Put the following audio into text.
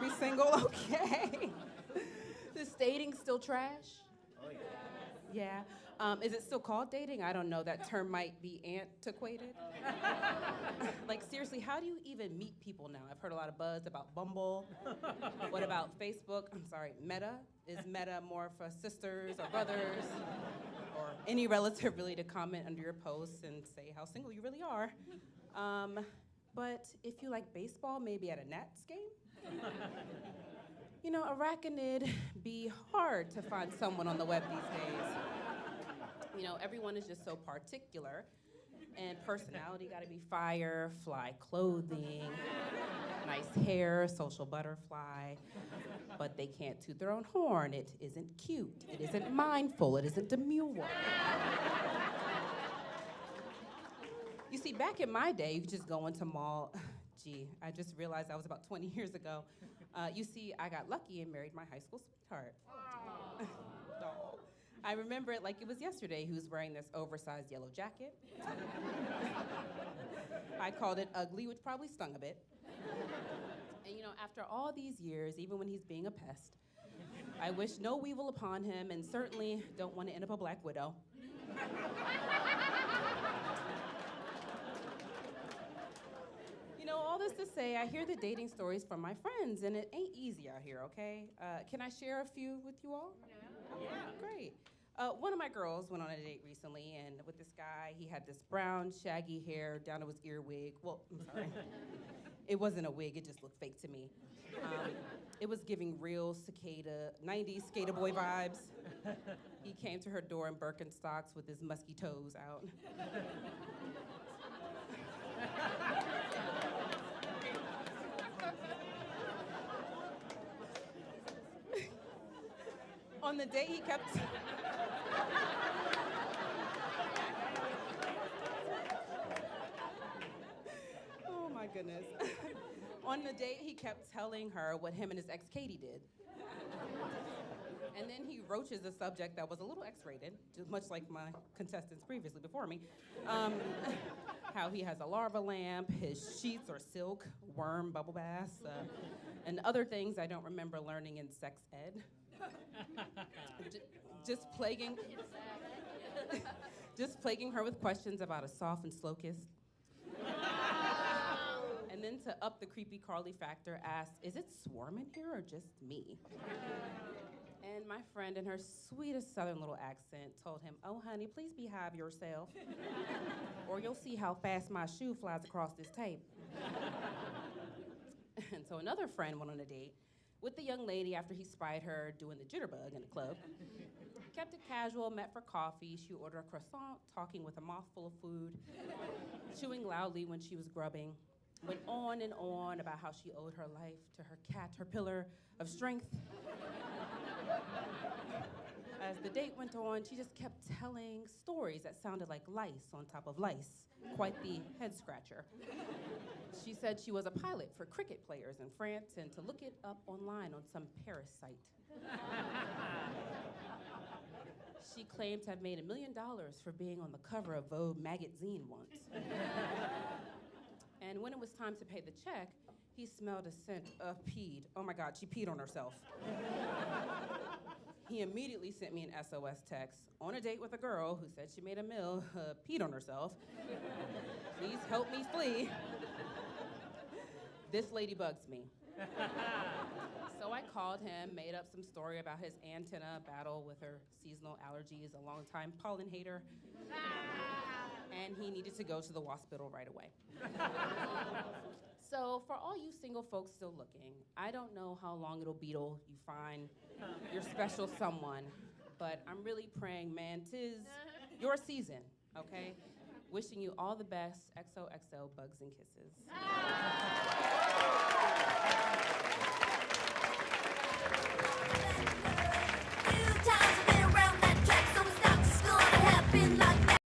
be single, okay. Is dating still trash? Oh, yeah. Yeah. Is it still called dating? I don't know. That term might be antiquated. Like, seriously, how do you even meet people now? I've heard a lot of buzz about Bumble. What about Facebook? I'm sorry, Meta? Is Meta more for sisters or brothers? Or any relative really to comment under your posts and say how single you really are. But if you like baseball, maybe at a Nats game? You know, arachnid be hard to find someone on the web these days. You know, everyone is just so particular, and personality gotta be fire, fly clothing, nice hair, social butterfly, but they can't toot their own horn. It isn't cute, it isn't mindful, it isn't demure. You see, back in my day, you could just go into mall. Gee, I just realized that was about 20 years ago. You see, I got lucky and married my high school sweetheart. No. I remember it like it was yesterday. He was wearing this oversized yellow jacket. I called it ugly, which probably stung a bit. And you know, after all these years, even when he's being a pest, I wish no weevil upon him and certainly don't want to end up a black widow. You know, all this to say, I hear the dating stories from my friends, and it ain't easy out here, okay? Can I share a few with you all? Yeah. Great. One of my girls went on a date recently, and with this guy, he had this brown, shaggy hair down to his earwig. Well, I'm sorry. It wasn't a wig, it just looked fake to me. It was giving real 90s skater boy vibes. He came to her door in Birkenstocks with his musky toes out. On the date, he kept... Oh my goodness. On the date, he kept telling her what him and his ex Katie did. And then he broaches a subject that was a little X-rated, just much like my contestants previously before me. How he has a larva lamp, his sheets are silk, worm bubble baths, and other things I don't remember learning in sex ed. Just plaguing her with questions about a soft and slow kiss. And then to up the creepy Carly factor, asked, is it swarming here or just me? And my friend, in her sweetest southern little accent, told him, oh, honey, please behave yourself, or you'll see how fast my shoe flies across this tape. And so another friend went on a date with the young lady after he spied her doing the jitterbug in the club. Kept it casual, met for coffee. She ordered a croissant, talking with a mouthful of food, chewing loudly when she was grubbing. Went on and on about how she owed her life to her cat, her pillar of strength. As the date went on, she just kept telling stories that sounded like lice on top of lice. Quite the head scratcher. She said she was a pilot for cricket players in France and to look it up online on some Paris site. She claimed to have made $1 million for being on the cover of Vogue magazine once. And when it was time to pay the check, he smelled a scent of peed. Oh my God, she peed on herself. He immediately sent me an SOS text on a date with a girl who said she made a meal, peed on herself. Please help me flee. This lady bugs me. So I called him, made up some story about his antenna battle with her seasonal allergies, a longtime pollen hater. And he needed to go to the hospital right away. So for all you single folks still looking, I don't know how long it'll be till you find your special someone, but I'm really praying, man, 'tis your season, okay? Wishing you all the best. XOXO, bugs and kisses.